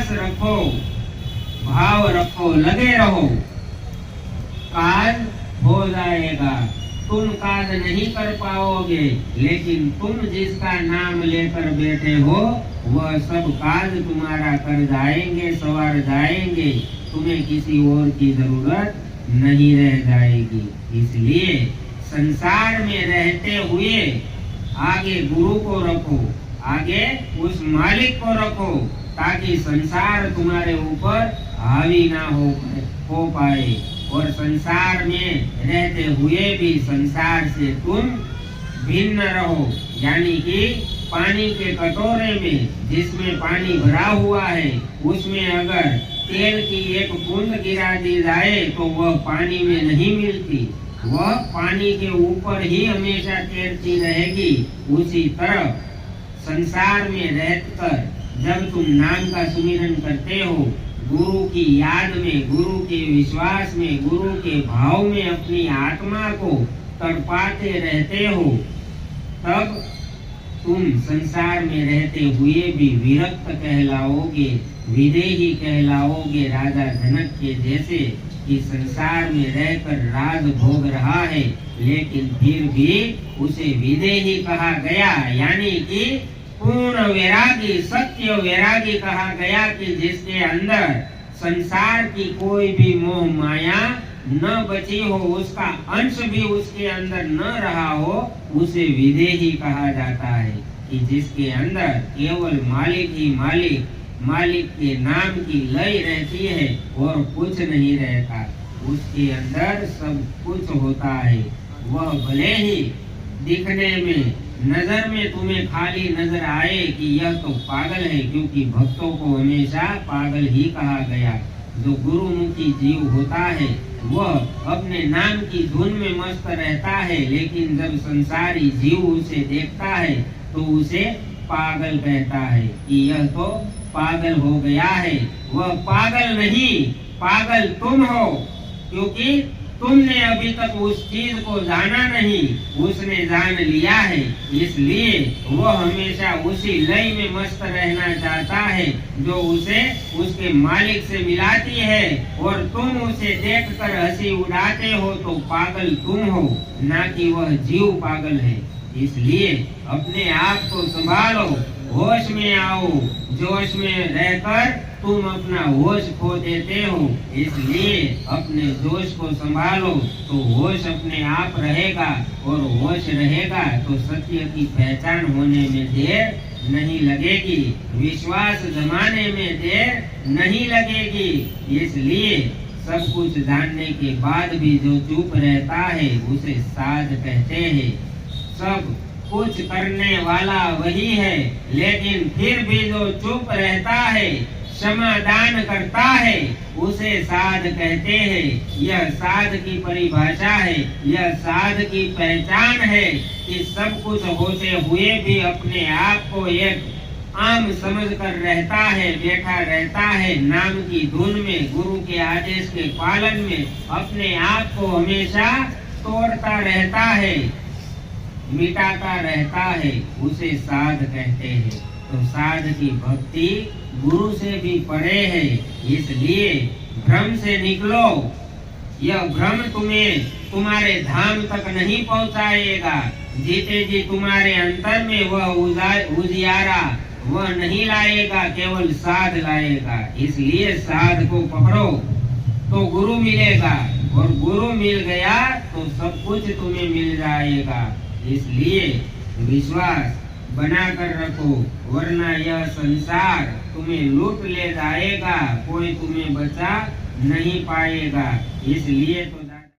विश्वास रखो, भाव रखो, लगे रहो, काज हो जाएगा। तुम काज नहीं कर पाओगे, लेकिन तुम जिसका नाम लेकर बैठे हो वह सब काज तुम्हारा कर जाएंगे, सवार जाएंगे। तुम्हें किसी और की जरूरत नहीं रह जाएगी। इसलिए संसार में रहते हुए आगे गुरु को रखो, आगे उस मालिक को रखो, ताकि संसार तुम्हारे ऊपर हावी ना हो पाए। और संसार में रहते हुए भी संसार से तुम भिन्न रहो। यानी कि पानी के कटोरे में जिसमें पानी भरा हुआ है, उसमें अगर तेल की एक बूंद गिरा दी जाए तो वह पानी में नहीं मिलती, वह पानी के ऊपर ही हमेशा तैरती रहेगी। उसी तरह संसार में रहकर जब तुम नाम का सुमिरन करते हो, गुरु की याद में, गुरु के विश्वास में, गुरु के भाव में अपनी आत्मा को तड़पाते रहते हो, तब तुम संसार में रहते हुए भी विरक्त कहलाओगे, विदेही कहलाओगे। राजा जनक के जैसे कि संसार में रहकर राज भोग रहा है, लेकिन फिर भी उसे विदेही कहा गया। यानी कि पूर्ण वैरागी, सत्य वैरागी कहा गया कि जिसके अंदर संसार की कोई भी मोह माया न बची हो, उसका अंश भी उसके अंदर न रहा हो, उसे विदेही कहा जाता है। कि जिसके अंदर केवल मालिक ही मालिक, मालिक के नाम की लय रहती है और कुछ नहीं रहता, उसके अंदर सब कुछ होता है। वह भले ही दिखने में, नजर में तुम्हें खाली नजर आए कि यह तो पागल है, क्योंकि भक्तों को हमेशा पागल ही कहा गया। जो गुरुमुखी जीव होता है वह अपने नाम की धुन में मस्त रहता है, लेकिन जब संसारी जीव उसे देखता है तो उसे पागल कहता है कि यह तो पागल हो गया है। वह पागल नहीं, पागल तुम हो, क्योंकि तुमने अभी तक उस चीज को जाना नहीं, उसने जान लिया है। इसलिए वो हमेशा उसी लय में मस्त रहना चाहता है जो उसे उसके मालिक से मिलाती है, और तुम उसे देखकर हंसी उड़ाते हो तो पागल तुम हो, ना कि वह जीव पागल है। इसलिए अपने आप को संभालो, होश में आओ। जोश में रहकर तुम अपना होश खो देते हो, इसलिए अपने जोश को संभालो तो होश अपने आप रहेगा, और होश रहेगा तो सत्य की पहचान होने में देर नहीं लगेगी, विश्वास जमाने में देर नहीं लगेगी। इसलिए सब कुछ जानने के बाद भी जो चुप रहता है उसे साध कहते हैं। सब कुछ करने वाला वही है, लेकिन फिर भी जो चुप रहता है, समाधान करता है, उसे साध कहते हैं। यह साध की परिभाषा है, यह साध की पहचान है कि सब कुछ होते हुए भी अपने आप को एक आम समझकर रहता है, बैठा रहता है नाम की धुन में, गुरु के आदेश के पालन में अपने आप को हमेशा तोड़ता रहता है, मिटाता रहता है, उसे साध कहते हैं। तो साध की भक्ति गुरु से भी परे है। इसलिए भ्रम से निकलो, यह भ्रम तुम्हें तुम्हारे धाम तक नहीं पहुंचाएगा। जीते जी तुम्हारे अंतर में वह उजियारा वह नहीं लाएगा, केवल साध लाएगा। इसलिए साध को पकड़ो तो गुरु मिलेगा, और गुरु मिल गया तो सब कुछ तुम्हें मिल जाएगा। इसलिए विश्वास बना कर रखो, वरना यह संसार तुम्हें लूट ले जाएगा, कोई तुम्हें बचा नहीं पाएगा। इसलिए तो